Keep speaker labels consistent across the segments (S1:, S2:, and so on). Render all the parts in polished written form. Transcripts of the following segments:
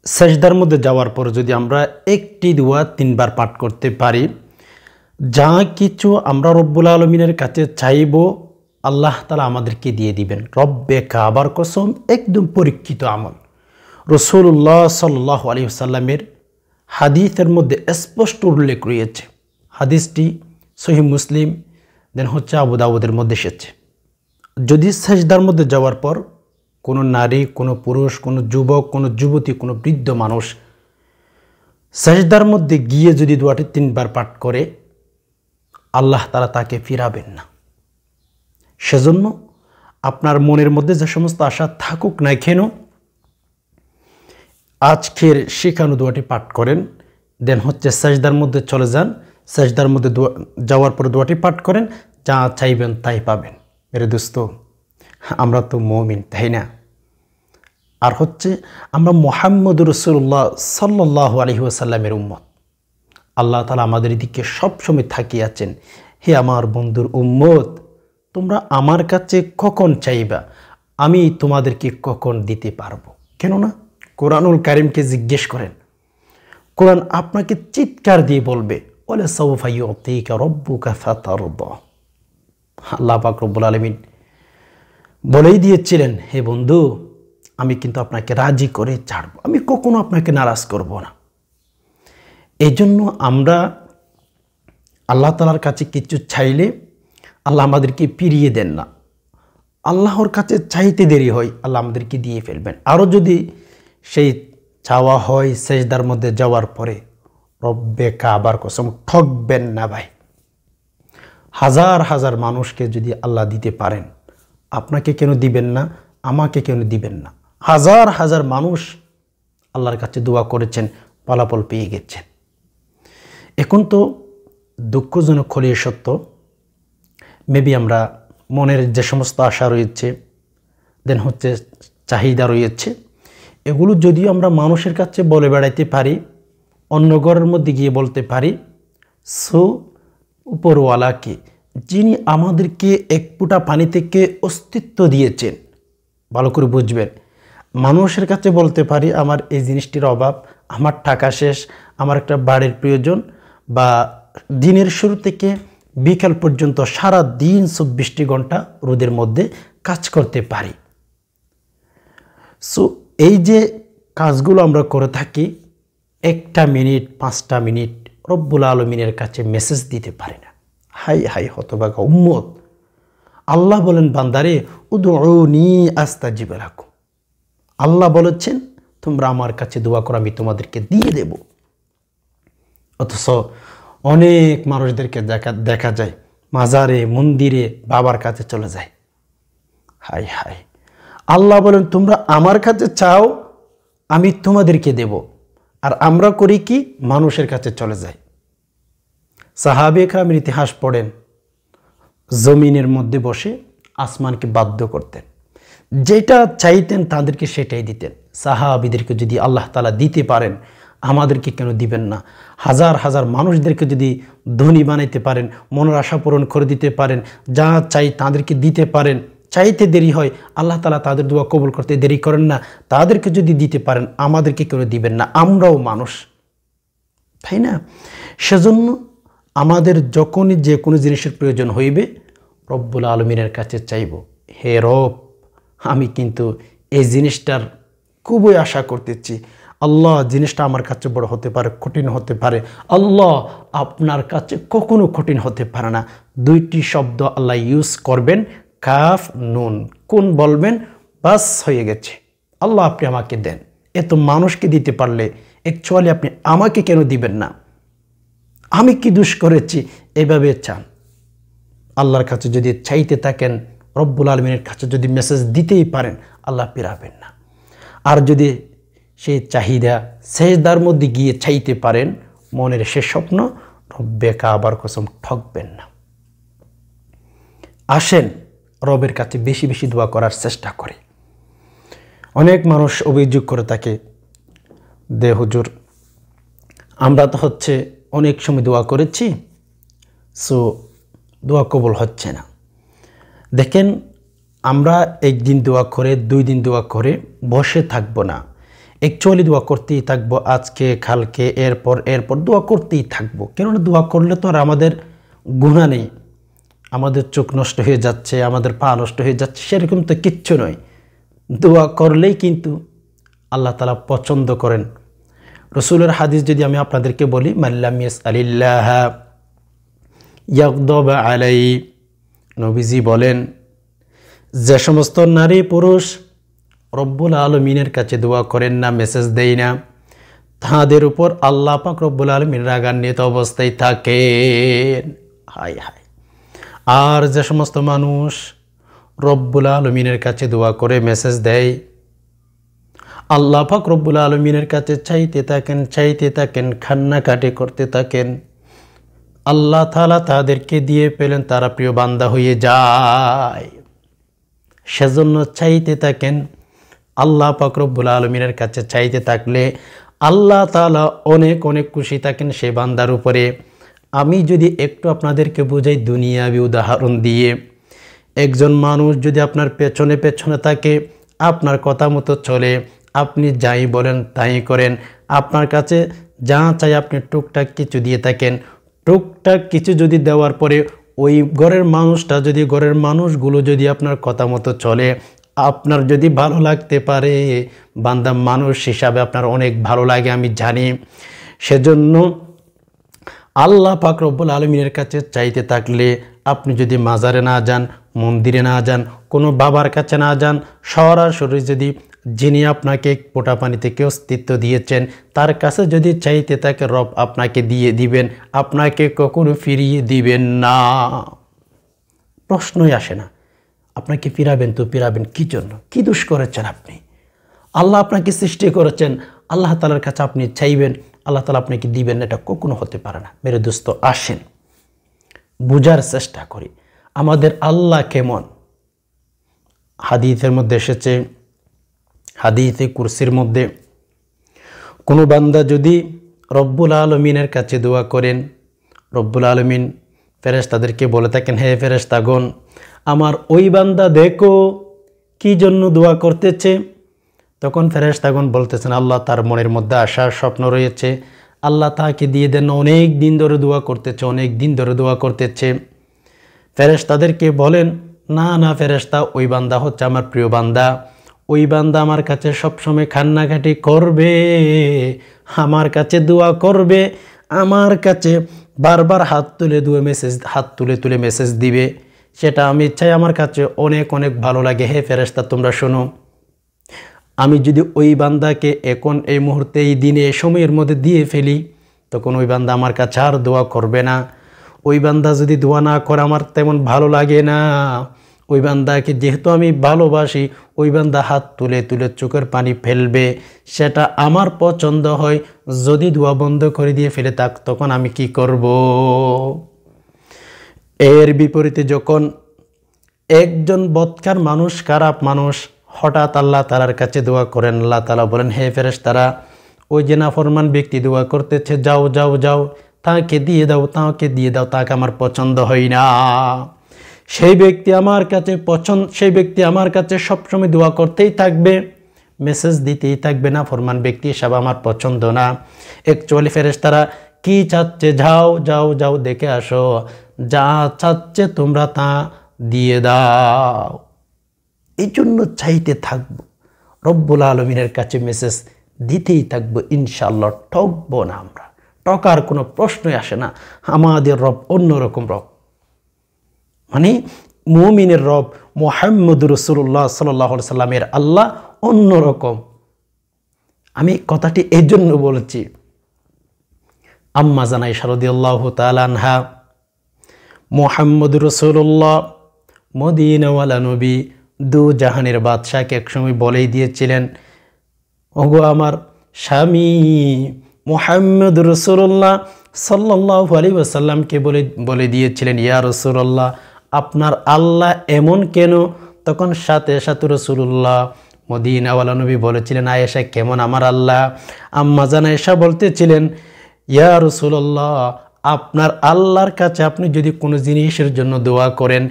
S1: সেজদার মধ্যে যাওয়ার পর যদি আমরা একটি দোয়া 3 বার পাঠ করতে পারি, যা কিছু আমরা রব্বুল আলমিনের কাছে চাইব আল্লাহ তাআলা আমাদেরকে দিয়ে দিবেন। রব্বে কাবার কসম, একদম পরীক্ষিত আমল। রাসূলুল্লাহ সাল্লাল্লাহু আলাইহি ওয়াসাল্লামের হাদিসের মধ্যে স্পষ্ট উল্লেখ রয়েছে। হাদিসটি সহিহ মুসলিম দেন আবু দাউদের মধ্যে এসেছে। যদি সেজদার মধ্যে যাওয়ার পর কোনো নারী, কোনো পুরুষ, কোনো যুবক, কোনো যুবতী, কোনো বৃদ্ধ মানুষ সেজদার মধ্যে গিয়ে যদি দোয়াটি 3 বার পাঠ করে, আল্লাহ তাআলা তাকে ফিরাবেন না। সেজন্য আপনার মনের মধ্যে যে সমস্ত আশা থাকুক না কেন, আজকের শেখানো দোয়াটি পাঠ করেন, দেন সেজদার মধ্যে চলে যান। সেজদার মধ্যে যাওয়ার পর দোয়াটি পাঠ করেন, যা চাইবেন তাই পাবেন। মেরে দোস্ত, আমরা তো মুমিন, তাই না? আর আমরা মুহাম্মদুর রাসূলুল্লাহ সাল্লাল্লাহু আলাইহি ওয়াসাল্লামের উম্মত। আল্লাহ তাআলা আমাদের দিকে সবসময় তাকিয়ে আছেন। হে আমার বন্ধুর উম্মত, তোমরা আমার কাছে কখন চাইবা, আমি তোমাদেরকে কখন দিতে পারবো। কেননা কোরআনুল কারীমকে জিজ্ঞেস করেন, কোরআন আপনাকে চিৎকার দিয়ে বলবে, ওয়ালা সাউফা ইউতিকা রাব্বুকা ফাতারদা। আল্লাহ পাক রব্বুল আলামিন বলেই দিয়েছিলেন, হে বন্ধু, আমি কিন্তু আপনাকে রাজি করে ছাড়বো, আমি কখনো আপনাকে নারাজ করব না। এই জন্য আমরা আল্লাহ তাআলার কাছে কিছু চাইলে আল্লাহ আমাদেরকে ফিরিয়ে দেন না। আল্লাহর কাছে চাইতে দেরি হয়, আল্লাহ আমাদেরকে দিয়ে ফেলবেন। আরও যদি সেই চাওয়া হয় সেজদার মধ্যে যাওয়ার পরে, রব্বে কাবার কসম ঠকবেন না ভাই। হাজার হাজার মানুষকে যদি আল্লাহ দিতে পারেন, আপনাকে কেন দিবেন না? আমাকে কেন দিবেন না? হাজার হাজার মানুষ আল্লাহর কাছে দোয়া করেছেন, ফলাফল পেয়ে গেছেন। এখন তো দুঃখজনক হলেও সত্য, মেবি আমরা মনের যে সমস্ত আশা রয়েছে, দেন চাহিদা রয়েছে, এগুলো যদিও আমরা মানুষের কাছে বলে বেড়াইতে পারি, অন্য ঘরের মধ্যে গিয়ে বলতে পারি, সো উপরওয়ালাকে, যিনি আমাদেরকে এক ফোঁটা পানি থেকে অস্তিত্ব দিয়েছেন, ভালো করে বুঝবেন। মানুষের কাছে বলতে পারি আমার এই জিনিসটির অভাব, আমার টাকা শেষ, আমার একটা বাড়ির প্রয়োজন, বা দিনের শুরু থেকে বিকাল পর্যন্ত সারা দিন 24টি ঘন্টা রোদের মধ্যে কাজ করতে পারি। সো এই যে কাজগুলো আমরা করে থাকি, 1টা মিনিট 5টা মিনিট রব্বুল আলমিনের কাছে মেসেজ দিতে পারি না। হাই হাই হতভাগা উম্মত। আল্লাহ বলেন, বান্দারে উদউনি আস্তাজিব লাকুম। আল্লাহ বলেছেন, তোমরা আমার কাছে দোয়া করো, আমি তোমাদেরকে দিয়ে দেব। অথচ অনেক মানুষদেরকে দেখা যায় মাজারে, মন্দিরে, বাবার কাছে চলে যায়। হাই হাই, আল্লাহ বলেন তোমরা আমার কাছে চাও, আমি তোমাদেরকে দেব। আর আমরা করি কি? মানুষের কাছে চলে যাই। সাহাবে কেরামের ইতিহাস পড়েন, জমিনের মধ্যে বসে আসমানকে বাধ্য করতেন, যেটা চাইতেন তাদেরকে সেটাই দিতেন। সাহাবীদেরকে যদি আল্লাহ তাআলা দিতে পারেন, আমাদেরকে কেন দিবেন না? হাজার হাজার মানুষদেরকে যদি ধনী বানাইতে পারেন, মনের আশা পূরণ করে দিতে পারেন, যা চাই তাদেরকে দিতে পারেন, চাইতে দেরি হয়, আল্লাহ তাআলা তাদের দোয়া কবুল করতে দেরি করেন না। তাদেরকে যদি দিতে পারেন, আমাদেরকে কেন দিবেন না? আমরাও মানুষ, তাই না? সেজন্য আমাদের যখনই যে কোনো জিনিসের প্রয়োজন হইবে, রব্বুল আলমিনের কাছে চাইব, হে রব, আমি কিন্তু এই জিনিসটার খুবই আশা করতেছি। আল্লাহ, জিনিসটা আমার কাছে বড় হতে পারে, কঠিন হতে পারে, আল্লাহ আপনার কাছে কখনো কঠিন হতে পারে না। 2টি শব্দ আল্লাহ ইউজ করবেন, কাফ নুন, কোন বলবেন, বাস হয়ে গেছে। আল্লাহ আপনি আমাকে দেন। এত মানুষকে দিতে পারলে অ্যাকচুয়ালি আপনি আমাকে কেন দিবেন না? আমি কি দোষ করেছি? এভাবে চান। আল্লাহর কাছে যদি চাইতে থাকেন, রব্বুল আলমিনের কাছে যদি মেসেজ দিতেই পারেন, আল্লাহ ফিরাবেন না। আর যদি সেই চাহিদা সেজদার মধ্যে গিয়ে চাইতে পারেন, মনের সে স্বপ্ন, রব্বে কাবার কসম ঠকবেন না। আসেন রবের কাছে বেশি বেশি দোয়া করার চেষ্টা করে। অনেক মানুষ অভিযোগ করে থাকে, দে হুজুর, আমরা তো অনেক সময় দোয়া করেছি, সো দোয়া কবুল হচ্ছে না। দেখেন, আমরা 1 দিন দোয়া করে 2 দিন দোয়া করে বসে থাকবো না। অ্যাকচুয়ালি দোয়া করতেই থাকবো, আজকে কালকে এরপর দোয়া করতেই থাকবো। কেননা দোয়া করলে তো আর আমাদের গুনাহ নেই, আমাদের চোখ নষ্ট হয়ে যাচ্ছে, আমাদের পা নষ্ট হয়ে যাচ্ছে, সেরকম তো কিচ্ছু নয়। দোয়া করলেই কিন্তু আল্লাহ তাআলা পছন্দ করেন। রসুলের হাদিস যদি আমি আপনাদেরকে বলি, মাল্লাম ইয়াসআলিল্লাহ ইয়াগদাব আলাইহি, নবীজি বলেন যে সমস্ত নারী পুরুষ রব্বুল আলমিনের কাছে দোয়া করেন না, মেসেজ দেয় না, তাদের উপর আল্লাহ পাক রব্বুল আলমিন রাগান্বিত অবস্থায় থাকেন। হায় হায়। আর যে সমস্ত মানুষ রব্বুল আলমিনের কাছে দোয়া করে মেসেজ দেয়, আল্লাহ পাক রব্বুল আলমিনের কাছে চাইতে থাকেন, কান্নাকাটি করতে থাকেন, আল্লাহ তাআলা তাদেরকে দিয়ে পেলেন, তারা প্রিয় বান্দা হয়ে যায়। সেজন্য চাইতে থাকেন, আল্লাহ পাক রব্বুল আলমিনের কাছে চাইতে থাকলে আল্লাহ তাআলা অনেক অনেক খুশি থাকেন সেই বান্দার উপরে। আমি যদি একটু আপনাদেরকে বুঝাই দুনিয়াবি উদাহরণ দিয়ে, একজন মানুষ যদি আপনার পেছনে থাকে, আপনার কথা মতো চলে, আপনি যাই বলেন তাই করেন, আপনার কাছে যা চাই আপনি টুকটাক কিছু দিয়ে থাকেন, টুকটাক কিছু যদি দেওয়ার পরে ওই ঘরের মানুষগুলো যদি আপনার কথা মতো চলে, আপনার যদি ভালো লাগতে পারে, বান্দা মানুষ হিসাবে আপনার অনেক ভালো লাগে আমি জানি। সেজন্য আল্লাহ পাক রব্বুল আলমিনের কাছে চাইতে থাকলে আপনি যদি মাজারে না যান, মন্দিরে না যান, কোনো বাবার কাছে না যান, সরাসরি যদি যিনি আপনাকে পোটা পানি থেকে অস্তিত্ব দিয়েছেন তার কাছে যদি চাইতে থাকে, রব আপনাকে দিয়ে দিবেন, আপনাকে কখনো ফিরিয়ে দিবেন না। প্রশ্নই আসে না। আপনাকে ফিরাবেন তো ফিরাবেন কি জন্য? কি দোষ করেছেন আপনি? আল্লাহ আপনাকে সৃষ্টি করেছেন, আল্লাহ তাআলার কাছে আপনি চাইবেন, আল্লাহ তাআলা আপনাকে দিবেন, এটা কখনো হতে পারে না। মেরে দোস্ত, আসেন বুঝার চেষ্টা করি আমাদের আল্লাহ কেমন। হাদিসের মধ্যে এসেছে, হাদিসে কুরসির মধ্যে, কোনো বান্দা যদি রব্বুল আলমিনের কাছে দোয়া করেন, রব্বুল আলমিন ফেরেশতাদেরকে বলে থাকেন, হে ফেরেশতাগণ, আমার ওই বান্দা দেখো কি জন্য দোয়া করতেছে। তখন ফেরেশতাগণ বলতেছেন, আল্লাহ তার মনের মধ্যে আশার স্বপ্ন রয়েছে, আল্লাহ তাকে দিয়ে দেন, অনেক দিন ধরে দোয়া করতেছে। ফেরেশতাদেরকে বলেন, না ফেরেশতা, ওই বান্দা হচ্ছে আমার প্রিয় বান্দা, ওই বান্দা আমার কাছে সবসময় কান্নাকাটি করবে, আমার কাছে দোয়া করবে, আমার কাছে বারবার হাত তুলে মেসেজ দিবে, সেটা আমি চাই, আমার কাছে অনেক অনেক ভালো লাগে। হে ফেরেশতা, তোমরা শোনো, আমি যদি ওই বান্দাকে এখন এই মুহূর্তে এই দিনে এই সময়ের মধ্যে দিয়ে ফেলি, তখন ওই বান্দা আমার কাছে আর দোয়া করবে না। ওই বান্দা যদি দোয়া না করে আমার তেমন ভালো লাগে না। ওই বান্দাকে যেহেতু আমি ভালোবাসি, ওই বান্দা হাত তুলে চোখের পানি ফেলবে, সেটা আমার পছন্দ হয়। যদি দোয়া বন্ধ করে দিয়ে ফেলে তখন আমি কি করব? এর বিপরীতে যখন একজন বদকার মানুষ, খারাপ মানুষ হঠাৎ আল্লাহ তাআলার কাছে দোয়া করেন, আল্লাহ তাআলা বলেন, হে ফেরেশতারা, ওই যে নাফরমান ব্যক্তি দোয়া করতেছে, যাও তাকে দিয়ে দাও, তাকে আমার পছন্দ হয় না। সেই ব্যক্তি আমার কাছে সবসময় দোয়া করতেই থাকবে, মেসেজ দিতেই থাকবে, নাফরমান ব্যক্তি সব আমার পছন্দ না। অ্যাকচুয়ালি ফেরেশতারা কি চাচ্ছে? যাও দেখে আসো, যা চাচ্ছে তোমরা তা দিয়ে দাও। এই জন্য চাইতে থাকবো, রব্বুল আলমিনের কাছে মেসেজ দিতেই থাকবো, ইনশাআল্লাহ ঠকবো না। আমরা টকার কোনো প্রশ্নই আসে না। আমাদের রব অন্যরকম রব, মানে মুমিনের রব মুহাম্মদুর রাসূলুল্লাহ সাল্লাল্লাহু আলাইহি সাল্লামের আল্লাহ অন্যরকম। আমি কথাটি এই জন্য বলেছি, আম্মা জান আয়েশা রাদিয়াল্লাহু তাআলা আনহা, মুহাম্মদুর রাসূলুল্লাহ মদিনাওয়ালা নবী, দু জাহানের বাদশাকে একসময় বলেই দিয়েছিলেন, ওগো আমার স্বামী মুহাম্মদুর রাসূলুল্লাহ সাল্লাল্লাহু আলাইহি ওয়াসাল্লামকে বলে দিয়েছিলেন, ইয়া রাসূলুল্লাহ, আপনার আল্লাহ এমন কেন? তখন সাথে রাসূলুল্লাহ মদিনাওয়ালা নবী বলেছিলেন, আয়েশা, কেমন আমার আল্লাহ? আম্মা জান আয়েশা বলতেছিলেন, ইয়া রাসূলুল্লাহ, আপনার আল্লাহর কাছে আপনি যদি কোনো জিনিসের জন্য দোয়া করেন,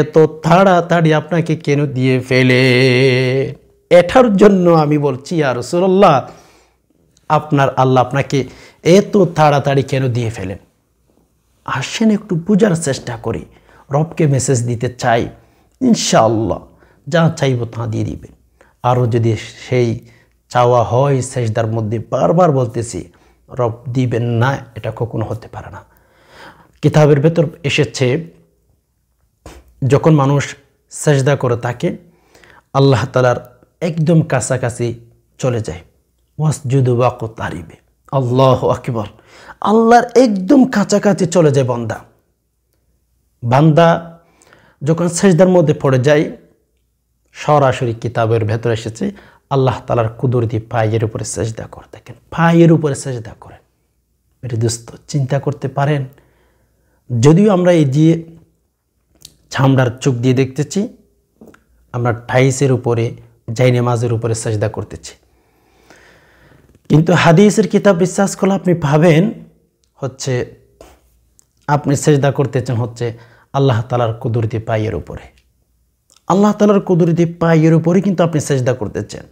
S1: এত তাড়াতাড়ি আপনাকে কেন দিয়ে ফেলে? এটার জন্য আমি বলছি, ইয়া রাসূলুল্লাহ, আপনার আল্লাহ আপনাকে এত তাড়াতাড়ি কেন দিয়ে ফেলেন? আসেন একটু বোঝার চেষ্টা করি, রবকে মেসেজ দিতে চাই, ইনশাআল্লাহ যা চাইব তা দিয়ে দিবেন। আরও যদি সেই চাওয়া হয় সেজদার মধ্যে, বারবার বলতেছি রব দিবেন না, এটা কখনো হতে পারে না। কিতাবের ভেতর এসেছে যখন মানুষ সেজদা করে থাকে আল্লাহ তাআলার একদম কাছাকাছি চলে যায়। ওয়াসজুদু ওয়াকতারিবে, আল্লাহু আকবার, আল্লাহর একদম কাছাকাছি চলে যায় বান্দা। বান্দা যখন সেজদার মধ্যে পড়ে যায়, সরাসরি কিতাবের ভেতরে এসেছে আল্লাহ তাআলার কুদরতি পায়ের উপরে সেজদা করে থাকেন, পায়ের উপরে সেজদা করেন। এটা দোস্ত চিন্তা করতে পারেন? যদিও আমরা এই যে চামড়ার চোখ দিয়ে দেখতেছি, আমরা টাইসের উপরে, জায়নামাজের উপরে সেজদা করতেছি, কিন্তু হাদিসের কিতাব বিশ্বাস করলে আপনি পাবেন হচ্ছে আপনি সেজদা করতেছেন হচ্ছে আল্লাহ তাআলার কুদরতি পায়ের উপরে। আল্লাহ তাআলার কুদরতি পায়ের উপরে কিন্তু আপনি সেজদা করতেছেন।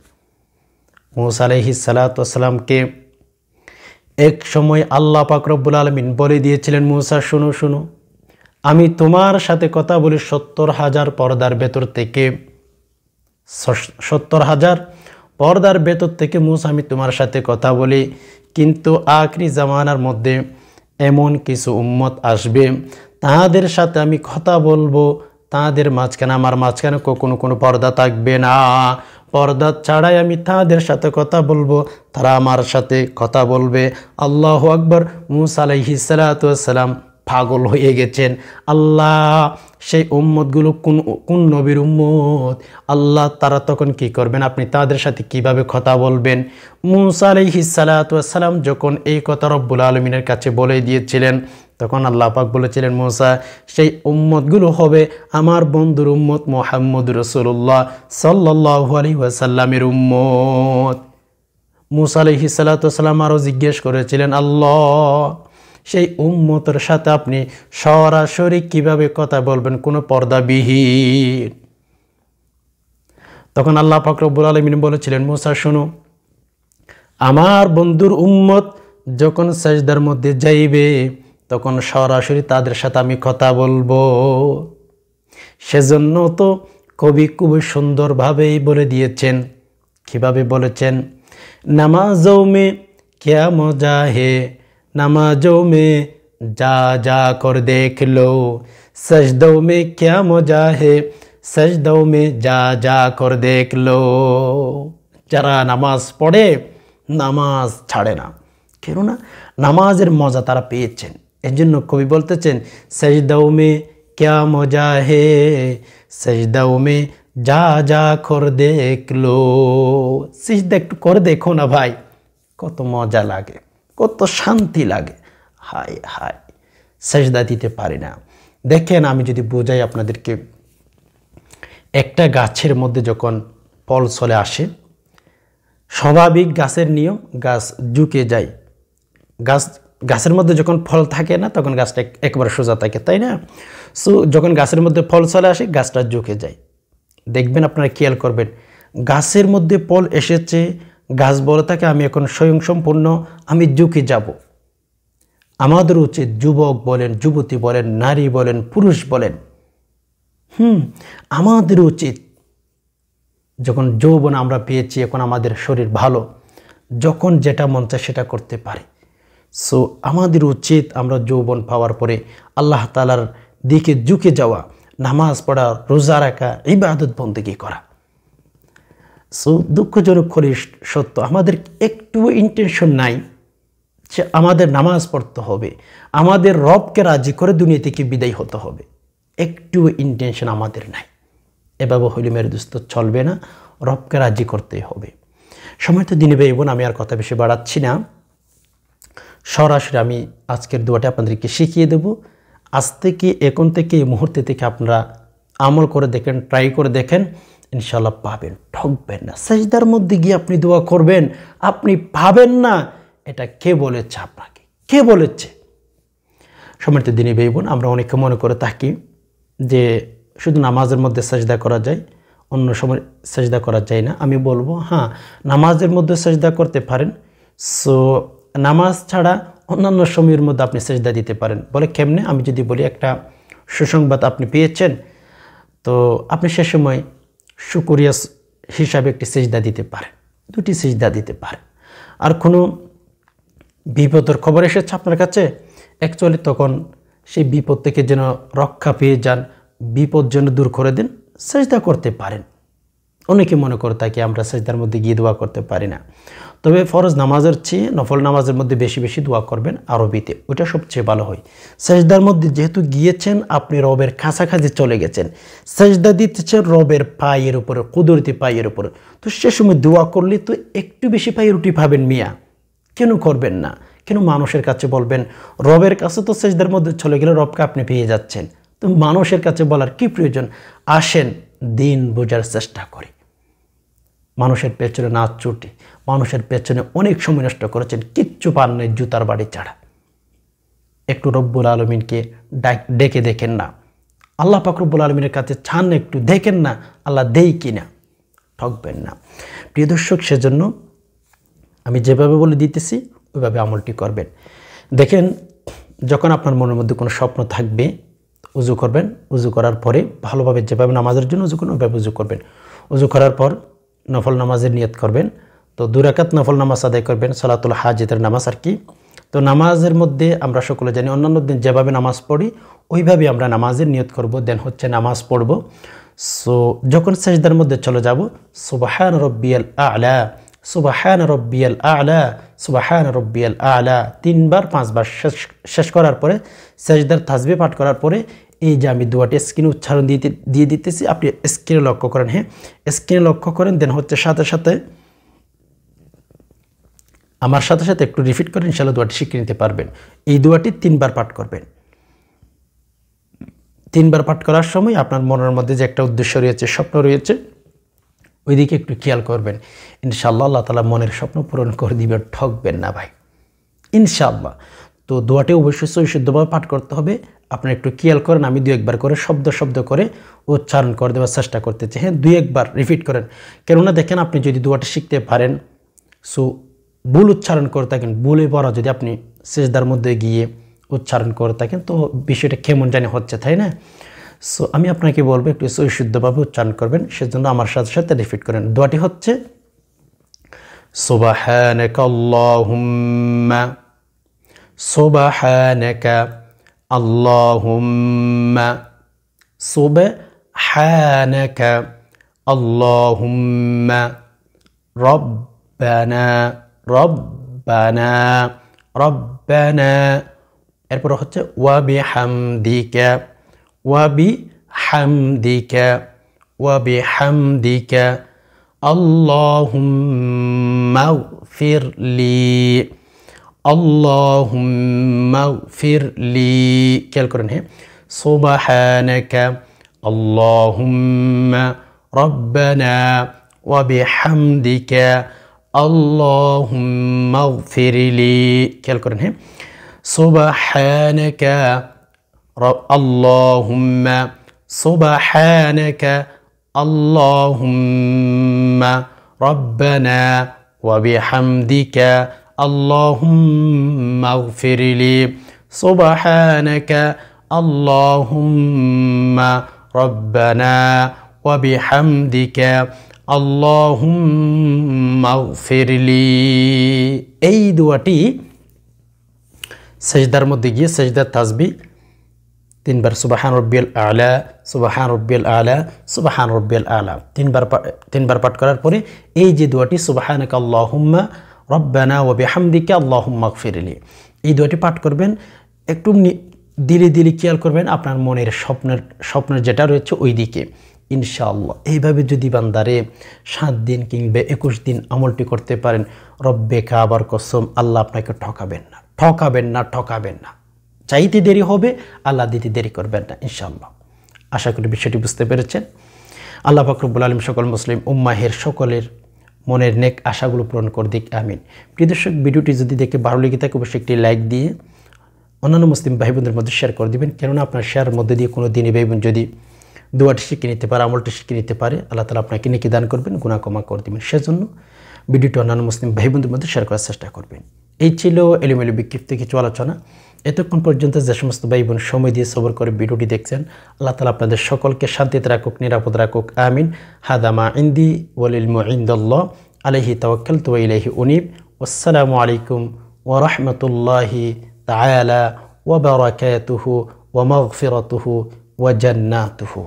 S1: মুসা আলাইহিস সালাতু ওয়াস সালামকে এক সময় আল্লাহ পাক রব্বুল আলামিন বলে দিয়েছিলেন, মুসা শুনো শুনো, আমি তোমার সাথে কথা বলি 70,000 পর্দার ভেতর থেকে, 70,000 পর্দার ভেতর থেকে মুসা আমি তোমার সাথে কথা বলি, কিন্তু আখরি জামানার মধ্যে এমন কিছু উম্মত আসবে তাদের সাথে আমি কথা বলবো, তাদের মাঝখানে আমার মাঝখানে কখনো কোনো পর্দা থাকবে না, পর্দা ছাড়াই আমি তাদের সাথে কথা বলবো, তারা আমার সাথে কথা বলবে। আল্লাহু আকবার। মুসা আলাইহিস সালাতু ওয়াস সালাম পাগল হয়ে গেছেন। আল্লাহ সেই উম্মতগুলো কোন নবীর উম্মত? আল্লাহ তারা তখন কি করবেন? আপনি তাদের সাথে কিভাবে কথা বলবেন? মুসা আলাইহিস সালাতু ওয়াস সালাম যখন এই কথা রব্বুল আলামিনের কাছে বলে দিয়েছিলেন, তখন আল্লাহ পাক বলেছিলেন, মুসা সেই উম্মতগুলো হবে আমার বন্ধুর উম্মত মুহাম্মদ রাসূলুল্লাহ সাল্লাল্লাহু আলাইহি ওয়াসাল্লামের উম্মত। মুসা আলাইহিস সালাতু ওয়াস সালাম আরও জিজ্ঞেস করেছিলেন, আল্লাহ সেই উম্মতের সাথে আপনি সরাসরি কিভাবে কথা বলবেন, কোনো পর্দাবিহীন? তখন আল্লাহ পাক রব্বুল আলামিন বলেছিলেন, মুসা শোনো, আমার বন্ধুর উম্মত যখন সাজদার মধ্যে যাইবে তখন সরাসরি তাদের সাথে আমি কথা বলবো। সেজন্য তো কবি খুবই সুন্দরভাবেই বলে দিয়েছেন। কিভাবে বলেছেন? নামাজও মে ক্যা মজা হে, नमाजों में जा जा कर देख लो, सजदों में क्या मजा है, सजदों में जा जा कर देख लो। যারা নামাজ পড়ে নামাজ ছাড়ে না, কেননা নামাজের মজা তারা পেয়েছেন। এর জন্য কবি বলতেছেন, সজদাও মে ক্যা মজা হে, সজদাও মে যা যা কর দেখ লো। সিজদা একটু করে দেখো না ভাই, কত মজা লাগে, কত শান্তি লাগে। হায় হায়, সেজদা দিতে পারি না। দেখেন আমি যদি বোঝাই আপনাদেরকে, একটা গাছের মধ্যে যখন ফল চলে আসে, স্বাভাবিক গাছের নিয়ম, গাছ ঝুঁকে যায়। গাছের মধ্যে যখন ফল থাকে না তখন গাছটা একবারে সোজা থাকে, তাই না? সো যখন গাছের মধ্যে ফল চলে আসে গাছটা ঝুঁকে যায়। দেখবেন আপনারা খেয়াল করবেন, গাছের মধ্যে ফল এসেছে, গাছ বলে থাকে আমি এখন স্বয়ংসম্পূর্ণ, আমি ঝুঁকে যাব। আমাদের উচিত, যুবক বলেন, যুবতী বলেন, নারী বলেন, পুরুষ বলেন, আমাদের উচিত যখন যৌবন আমরা পেয়েছি, এখন আমাদের শরীর ভালো, যখন যেটা মন চায় সেটা করতে পারি। সো আমাদের উচিত আমরা যৌবন পাওয়ার পরে আল্লাহ তাআলার দিকে ঝুঁকে যাওয়া, নামাজ পড়া, রোজা রাখা, ইবাদত বন্দেগী করা। সো দুঃখজনক করে সত্য, আমাদের একটু ইন্টেনশন নাই যে আমাদের নামাজ পড়তে হবে, আমাদের রবকে রাজি করে দুনিয়া থেকে বিদায় হতে হবে। একটু ইন্টেনশন আমাদের নাই। এভাবে হইলে মেরে দোস্ত চলবে না, রবকে রাজি করতেই হবে। সময় তো দিনে ভাই বোন, আমি আর কথা বেশি বাড়াচ্ছি না, সরাসরি আমি আজকের দোয়াটা আপনাদেরকে শিখিয়ে দেব। আজ থেকে, এখন থেকে, এই মুহূর্তে থেকে আপনারা আমল করে দেখেন, ট্রাই করে দেখেন, ইনশাল্লাহ পাবেন, ঠকবেন না। সেজদার মধ্যে গিয়ে আপনি দোয়া করবেন, আপনি পাবেন না, এটা কে বলেছে আপনাকে? কে বলেছে? সম্মানিত দিনী ভাই বোন, আমরা অনেকে মনে করে থাকি যে শুধু নামাজের মধ্যে সেজদা করা যায়, অন্য সময় সেজদা করা যায় না। আমি বলবো, হ্যাঁ, নামাজের মধ্যে সেজদা করতে পারেন, সো নামাজ ছাড়া অন্যান্য সময়ের মধ্যে আপনি সেজদা দিতে পারেন। বলে কেমনে? আমি যদি বলি, একটা সুসংবাদ আপনি পেয়েছেন, তো আপনি সে সময় শুকরিয়া হিসাবে একটি সেজদা দিতে পারেন, দুটি সেজদা দিতে পারেন। আর কোনো বিপদের খবর এসেছে আপনার কাছে, অ্যাকচুয়ালি তখন সেই বিপদ থেকে যেন রক্ষা পেয়ে যান, বিপদ যেন দূর করে দেন, সেজদা করতে পারেন। অনেকে মনে করে থাকে আমরা সেজদার মধ্যে গিয়ে দোয়া করতে পারি না। তবে ফরজ নামাজের চেয়ে নফল নামাজের মধ্যে বেশি বেশি দোয়া করবেন আরবিতে, ওটা সবচেয়ে ভালো হয়। সেজদার মধ্যে যেহেতু গিয়েছেন, আপনি রবের কাছাকাছি চলে গেছেন, সেজদা দিতেছেন রবের পায়ের উপরে, কুদরতি পায়ের উপরে, তো সে সময় দোয়া করলে তো একটু বেশি পায়ের রুটি পাবেন মিয়া, কেন করবেন না? কেন মানুষের কাছে বলবেন? রবের কাছে তো সেজদার মধ্যে চলে গেলে রবকে আপনি পেয়ে যাচ্ছেন, তো মানুষের কাছে বলার কি প্রয়োজন? আসেন দিন বোঝার চেষ্টা করি। মানুষের পেছনে না ছুটি, মানুষের পেছনে অনেক সময় নষ্ট করেছেন, কিচ্ছু পান নাই জুতার বাড়ি ছাড়া। একটু রব্বুল আলমিনকে ডেকে দেখেন না, আল্লাহ পাক রব্বুল আলমিনের কাছে চান, একটু দেখেন না আল্লাহ দেই কিনা, ঠকবেন না। প্রিয় দর্শক, সেজন্য আমি যেভাবে বলে দিতেছি ওইভাবে আমলটি করবেন। দেখেন, যখন আপনার মনের মধ্যে কোনো স্বপ্ন থাকবে, উজু করবেন, উজু করার পরে ভালোভাবে যেভাবে নামাজের জন্য উজু করবেন ওইভাবে উজু করবেন। উজু করার পর নফল নামাজের নিয়ত করবেন, তো 2 রাকাত নফল নামাজ আদায় করবেন, সালাতুল হাজতের নামাজ আর কি। তো নামাজের মধ্যে আমরা সকলে জানি অন্যান্য দিন যেভাবে নামাজ পড়ি ওইভাবে আমরা নামাজের নিয়ত করব, দেন হচ্ছে নামাজ পড়ব। সো যখন সেজদার মধ্যে চলে যাব, সুবহান রব্বিয়াল আ'লা, সুবহান রব্বিয়াল আ'লা, সুবহান রব্বিয়াল আ'লা 3 বার 5 বার শেষ করার পরে সেজদার তাসবিহ পাঠ করার পরে এই যে আমি দোয়াটি স্ক্রিনে উচ্চারণ দিয়ে দিতেছি, আপনি স্ক্রিনে লক্ষ্য করেন। হ্যাঁ, স্ক্রিনে লক্ষ্য করেন, দেন হচ্ছে সাথে সাথে আমার সাথে সাথে একটু রিপিট করেন, ইনশাআল্লাহ দোয়াটি শিখে নিতে পারবেন। এই দোয়াটি 3 বার পাঠ করবেন। 3 বার পাঠ করার সময় আপনার মনের মধ্যে যে একটা উদ্দেশ্য রয়েছে, স্বপ্ন রয়েছে, ওইদিকে একটু খেয়াল করবেন। ইনশাআল্লাহ আল্লাহ তাআলা মনের স্বপ্ন পূরণ করে দিবেন, ঠকবেন না ভাই, ইনশাআল্লাহ। তো দোয়াটি অবশ্যই সহিশুদ্ধভাবে পাঠ করতে হবে। আপনারা একটু খেয়াল করেন, আমি 2-1 বার করে শব্দ করে উচ্চারণ করে দেওয়ার চেষ্টা করতেছি। হ্যাঁ, 2-1 বার রিপিট করেন। কেননা দেখেন, আপনি যদি দোয়াটি শিখতে পারেন, সো ভুল উচ্চারণ করে থাকেন, ভুলে পড়া যদি আপনি সেজদার মধ্যে গিয়ে উচ্চারণ করে থাকেন, তো বিষয়টা কেমন জানি হচ্ছে, তাই না? সো আমি আপনাকে বলবো একটু সহিশুদ্ধভাবে উচ্চারণ করবেন, সেজন্য আমার সাথে সাথে রিপিট করেন। দোয়াটি হচ্ছে সুবহানাকাল্লাহুম্মা, সুবহানাকা আল্লাহুম্মা, সুবহানাকা আল্লাহুম্মা, রব্বানা রব্বানা রব্বানা, এরপর হচ্ছে ওয়া বিহামদিকা, ওয়া বিহামদিকা, ওয়া বিহামদিকা আল্লাহুম্মা গফিরলি, আল্লাহুম্মা গফিরলি। খেয়াল করেন। হ্যাঁ, সুবহানাকা আল্লাহুম্মা রব্বানা ওয়া বিহামদিকা আল্লাহুম্মা গফিরলি। খেয়াল করেন। হ্যাঁ, সুবহানাকা আল্লাহুম্মা, সুবহানাকা আল্লাহুম্মা রব্বানা ওয়া বিহামদিকা আল্লাহুম্মা গফিরলি, সুবহানাকা আল্লাহুম্মা রব্বানা ওয়া বিহামদিকা আল্লাহুম্মা গফিরলি। এই দোয়াটি সেজদার মধ্যে গিয়ে সেজদার তাসবিহ 3 বার সুবহান রব্বিয়াল আ'লা, সুবহান রব্বিয়াল আ'লা, সুবহান রব্বিয়াল আ'লা 3 বার পাঠ করার পরে এই যে দোয়াটি সুবহানাকা আল্লাহুম্মা রব্বানা ওয়া বিহামদিকা আল্লাহুম্মা গফিরলি, এই দোয়াটি পাঠ করবেন। একটু ধীরে ধীরে খেয়াল করবেন আপনার মনের স্বপ্নের যেটা রয়েছে ওই দিকে, ইনশাআল্লাহ। এইভাবে যদি বান্দারে 7 দিন কিংবা 21 দিন আমলটি করতে পারেন, রব্বে কাবার কসম, আল্লাহ আপনাকে ঠকাবেন না, ঠকাবেন না, ঠকাবেন না। চাইতে দেরি হবে, আল্লাহ দিতে দেরি করবেন না, ইনশাআল্লাহ। আশা করি বিষয়টি বুঝতে পেরেছেন। আল্লাহ পাক রব্বুল আলামিন সকল মুসলিম উম্মাহের সকলের মনের নেক আশাগুলো পূরণ করে দিক, আমিন। প্রিয় দর্শক, ভিডিওটি যদি দেখে ভালো লেগে থাকে অবশ্যই একটি লাইক দিয়ে অন্যান্য মুসলিম ভাই বোনদের মধ্যে শেয়ার করে দিবেন। কেননা আপনার শেয়ারের মধ্যে দিয়ে কোনো দিনই ভাই বোন যদি দোয়াটি শিখে নিতে পারে, আমলটি শিখে নিতে পারে, আল্লাহ তাআলা আপনাকে নেকি দান করবেন, গুনাহ ক্ষমা করে দিবেন। সেজন্য ভিডিওটি অন্যান্য মুসলিম ভাই বোনদের মধ্যে শেয়ার করার চেষ্টা করবেন। এই ছিল এলোমেলো বিক্ষিপ্ত কিছু আলোচনা। এতক্ষণ পর্যন্ত যে সমস্ত ভাই বোন সময় দিয়ে সবর করে ভিডিওটি দেখছেন, আল্লাহ তাআলা আপনাদের সকলকে শান্তিতে রাখুক, নিরাপদ রাখুক, আমিন। হাদা মা ইনদি ওয়াল ইলমু ইনদাল্লাহ আলাইহি তাওয়াক্কালতু ওয়া ইলাইহি উনীব। আসসালামু আলাইকুম ওয়া রাহমাতুল্লাহি তাআলা ওয়া বারাকাতুহু ওয়া মাগফিরাতুহু ওয়া জান্নাতুহু।